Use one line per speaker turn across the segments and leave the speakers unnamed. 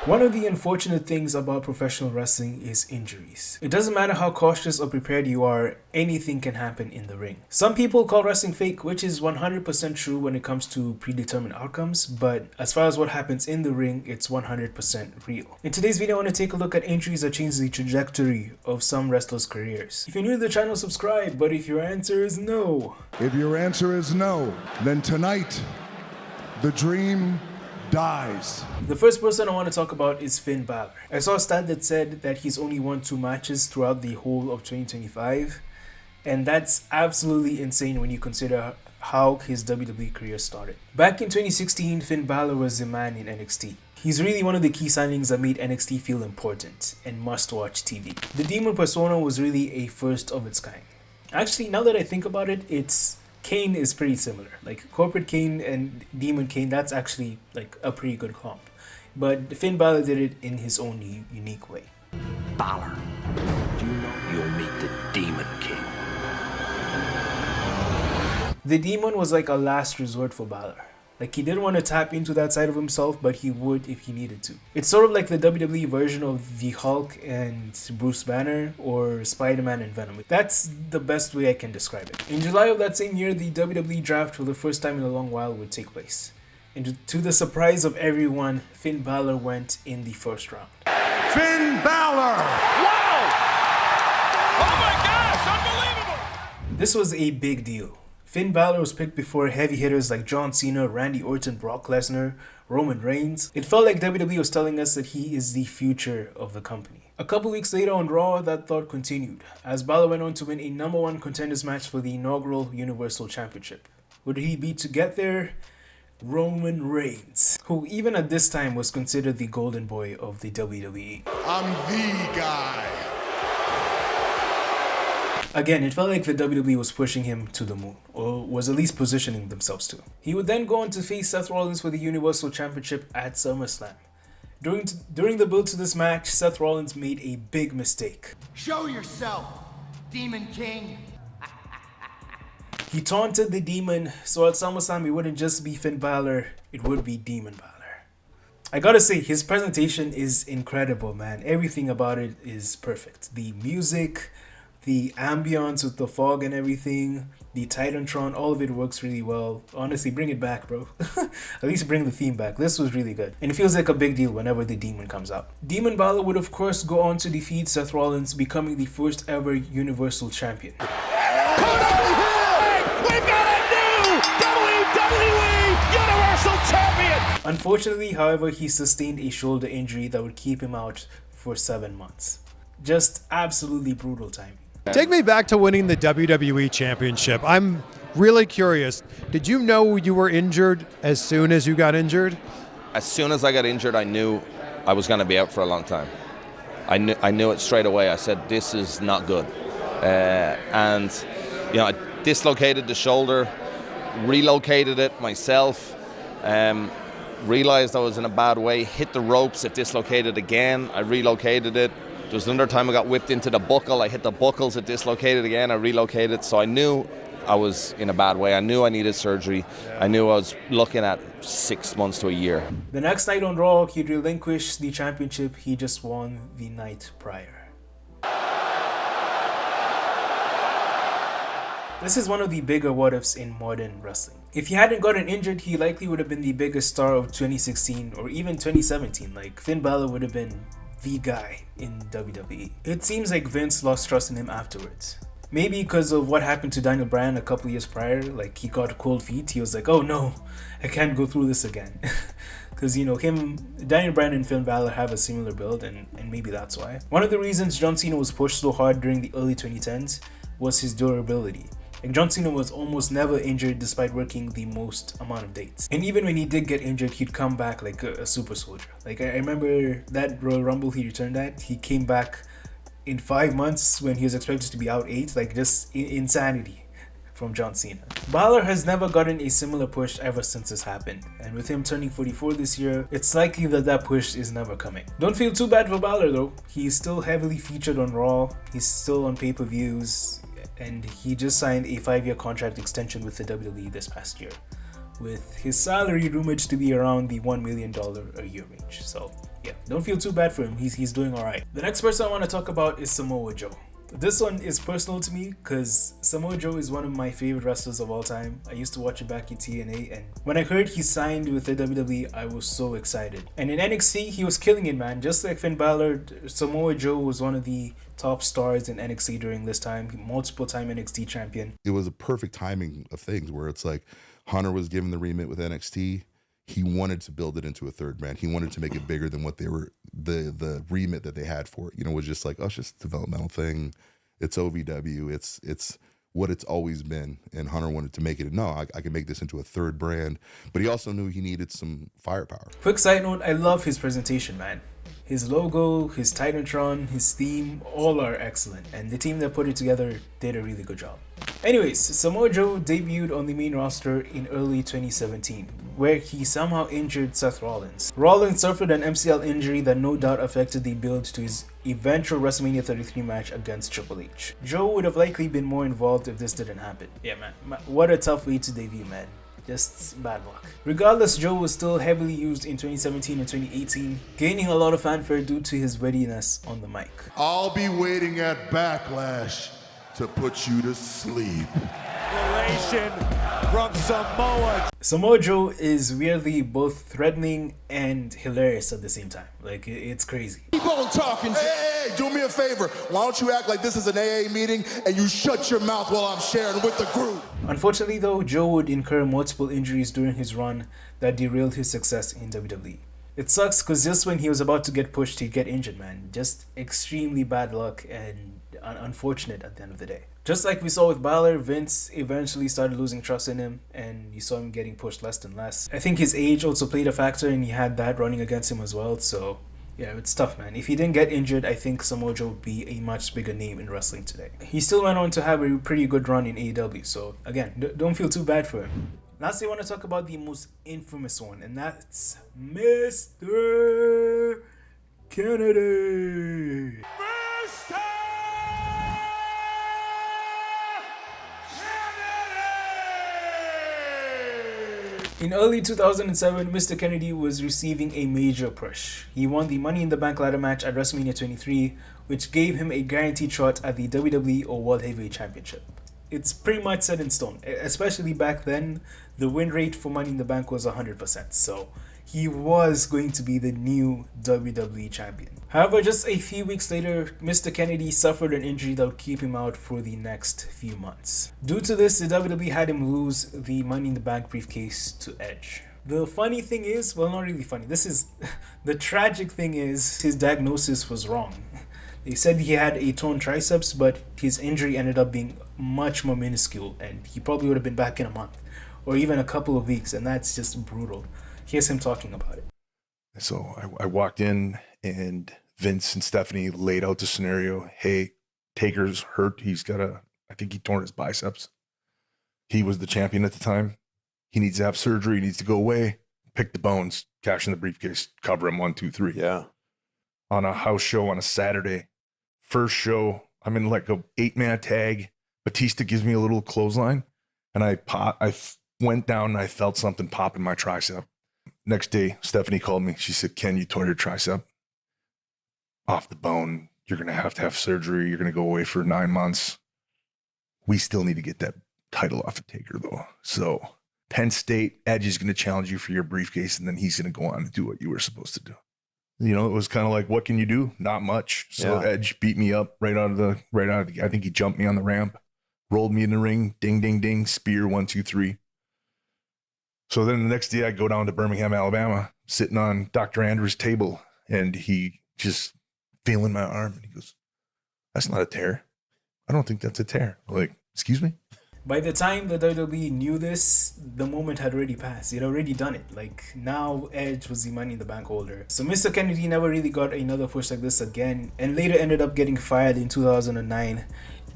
One of the unfortunate things about professional wrestling is injuries. It doesn't matter how cautious or prepared you are, anything can happen in the ring. Some people call wrestling fake, which is 100% true when it comes to predetermined outcomes, but as far as what happens in the ring, it's 100% real. In today's video, I want to take a look at injuries that change the trajectory of some wrestlers' careers. If you're new to the channel, subscribe, but if your answer is no.
If your answer is no, then tonight, the dream dies.
The first person I want to talk about is Finn Balor. I saw a stat that said that he's only won 2 matches throughout the whole of 2025, and that's absolutely insane when you consider how his WWE career started. Back in 2016, Finn Balor was the man in NXT. He's really one of the key signings that made NXT feel important and must-watch TV. The Demon persona was really a first of its kind. Actually, now that I think about it, Kane is pretty similar. Like Corporate Kane and Demon Kane, that's actually like a pretty good comp. But Finn Balor did it in his own unique way.
Balor, do you know you'll meet the Demon King?
The Demon was like a last resort for Balor. Like he didn't want to tap into that side of himself, but he would if he needed to. It's sort of like the WWE version of the Hulk and Bruce Banner, or Spider-Man and Venom. That's the best way I can describe it. In July of that same year, the WWE draft for the first time in a long while would take place. And to the surprise of everyone, Finn Balor went in the first round.
Finn Balor!
Wow! Oh my gosh, unbelievable!
This was a big deal. Finn Balor was picked before heavy hitters like John Cena, Randy Orton, Brock Lesnar, Roman Reigns. It felt like WWE was telling us that he is the future of the company. A couple weeks later on Raw, that thought continued, as Balor went on to win a #1 contenders match for the inaugural Universal Championship. Who did he beat to get there? Roman Reigns, who even at this time was considered the golden boy of the WWE.
I'm the guy.
Again, it felt like the WWE was pushing him to the moon, or was at least positioning themselves to. He would then go on to face Seth Rollins for the Universal Championship at SummerSlam. During the build to this match, Seth Rollins made a big mistake.
Show yourself, Demon King.
He taunted the Demon, so at SummerSlam it wouldn't just be Finn Balor, it would be Demon Balor. I gotta say, his presentation is incredible, man. Everything about it is perfect. The music, the ambience with the fog and everything, the Titantron, all of it works really well. Honestly, bring it back, bro. At least bring the theme back. This was really good. And it feels like a big deal whenever the Demon comes out. Demon Balor would of course go on to defeat Seth Rollins, becoming the first ever Universal Champion.
We've got a new WWE Universal Champion!
Unfortunately, however, he sustained a shoulder injury that would keep him out for 7 months. Just absolutely brutal timing.
Take me back to winning the WWE Championship. I'm really curious. Did you know you were injured as soon as you got injured?
As soon as I got injured, I knew I was going to be out for a long time. I knew it straight away. I said, this is not good. And, you know, I dislocated the shoulder, relocated it myself, realized I was in a bad way, hit the ropes, it dislocated again, I relocated it. There was another time I got whipped into the buckle, I hit the buckles, it dislocated again, I relocated. So I knew I was in a bad way. I knew I needed surgery. I knew I was looking at 6 months to a year.
The next night on Raw, he relinquished the championship he just won the night prior. This is one of the bigger what-ifs in modern wrestling. If he hadn't gotten injured, he likely would have been the biggest star of 2016 or even 2017. Like, Finn Balor would have been the guy in WWE. It seems like Vince lost trust in him afterwards. Maybe because of what happened to Daniel Bryan a couple years prior. Like, he got cold feet. He was like, oh no, I can't go through this again. Because, you know, Daniel Bryan and Finn Balor have a similar build, and maybe that's why. One of the reasons John Cena was pushed so hard during the early 2010s was his durability. Like, John Cena was almost never injured despite working the most amount of dates. And even when he did get injured, he'd come back like a super soldier. Like, I remember that Royal Rumble he returned at, he came back in 5 months when he was expected to be out 8. Like, just insanity from John Cena. Balor has never gotten a similar push ever since this happened. And with him turning 44 this year, it's likely that push is never coming. Don't feel too bad for Balor though. He's still heavily featured on Raw. He's still on pay-per-views. And he just signed a 5-year contract extension with the WWE this past year, with his salary rumored to be around the $1 million a year range. So yeah, don't feel too bad for him. He's doing all right. The next person I want to talk about is Samoa Joe. This one is personal to me because Samoa Joe is one of my favorite wrestlers of all time. I used to watch it back in TNA, and when I heard he signed with the WWE, I was so excited. And in NXT, he was killing it, man. Just like Finn Balor, Samoa Joe was one of the top stars in NXT during this time, multiple time NXT champion.
It was a perfect timing of things where it's like Hunter was given the remit with NXT. He wanted to build it into a third brand. He wanted to make it bigger than what they were, the remit that they had for it. You know, was just like, oh, it's just a developmental thing. It's OVW. It's what it's always been. And Hunter wanted to make it. No, I can make this into a third brand. But he also knew he needed some firepower.
Quick side note, I love his presentation, man. His logo, his Titantron, his theme, all are excellent. And the team that put it together did a really good job. Anyways, Samoa Joe debuted on the main roster in early 2017, where he somehow injured Seth Rollins. Rollins suffered an MCL injury that no doubt affected the build to his eventual WrestleMania 33 match against Triple H. Joe would have likely been more involved if this didn't happen. Yeah, man, what a tough way to debut, man. Just bad luck. Regardless, Joe was still heavily used in 2017 and 2018, gaining a lot of fanfare due to his readiness on the mic.
I'll be waiting at Backlash to put you to sleep.
From Samoa.
Samoa Joe is weirdly both threatening and hilarious at the same time. Like, it's crazy.
Keep on talking. Hey, do me a favor. Why don't you act like this is an AA meeting and you shut your mouth while I'm sharing with the group?
Unfortunately though, Joe would incur multiple injuries during his run that derailed his success in WWE. It sucks because just when he was about to get pushed, he'd get injured, man. Just extremely bad luck and unfortunate at the end of the day. Just like we saw with Balor, Vince eventually started losing trust in him and you saw him getting pushed less and less. I think his age also played a factor and he had that running against him as well, so yeah, it's tough, man. If he didn't get injured, I think Samoa Joe would be a much bigger name in wrestling today. He still went on to have a pretty good run in AEW, so again, don't feel too bad for him. Lastly, I want to talk about the most infamous one, and that's Mr. Kennedy. In early 2007, Mr. Kennedy was receiving a major push. He won the Money in the Bank ladder match at WrestleMania 23, which gave him a guaranteed shot at the WWE or World Heavyweight Championship. It's pretty much set in stone, especially back then. The win rate for Money in the Bank was 100%, so he was going to be the new WWE champion. However, just a few weeks later, Mr. Kennedy suffered an injury that would keep him out for the next few months. Due to this, the WWE had him lose the Money in the Bank briefcase to Edge. The funny thing is, well, not really funny, this is, the tragic thing is, his diagnosis was wrong. They said he had a torn triceps, but his injury ended up being much more minuscule, and he probably would have been back in a month, or even a couple of weeks, and that's just brutal. Here's him talking about it.
So I walked in, and Vince and Stephanie laid out the scenario. Hey, Taker's hurt. I think he torn his biceps. He was the champion at the time. He needs to have surgery. He needs to go away. Pick the bones, cash in the briefcase, cover him 1, 2, 3.
Yeah.
On a house show on a Saturday. First show, I'm in like a 8-man tag. Batista gives me a little clothesline, and I went down and I felt something pop in my tricep. Next day, Stephanie called me. She said, Ken, you tore your tricep off the bone. You're going to have surgery. You're going to go away for 9 months. We still need to get that title off of Taker, though. So Penn State, Edge is going to challenge you for your briefcase, and then he's going to go on and do what you were supposed to do. You know, it was kind of like, what can you do? Not much. So yeah. Edge beat me up right out of the. I think he jumped me on the ramp, rolled me in the ring, ding, ding, ding, spear 1, 2, 3. So then the next day I go down to Birmingham, Alabama, sitting on Dr. Andrews' table, and he just feeling my arm, and he goes, "That's not a tear. I don't think that's a tear." I'm like, excuse me?
By the time the WWE knew this, the moment had already passed. He'd already done it. Like, now Edge was the Money in the Bank holder. So Mr. Kennedy never really got another push like this again, and later ended up getting fired in 2009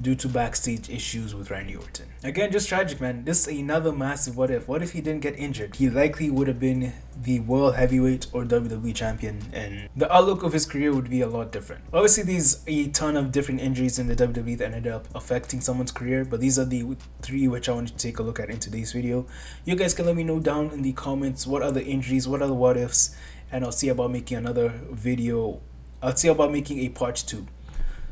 due to backstage issues with Randy Orton. Again, just tragic, man. This is another massive what if. What if he didn't get injured? He likely would have been the World Heavyweight or WWE champion, and the outlook of his career would be a lot different. Obviously, there's a ton of different injuries in the WWE that ended up affecting someone's career, but these are the 3 which I wanted to take a look at in today's video. You guys can let me know down in the comments what other injuries, what other what ifs, and I'll see about making another video. I'll see about making a part 2.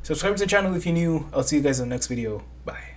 Subscribe to the channel if you're new. I'll see you guys in the next video. Bye.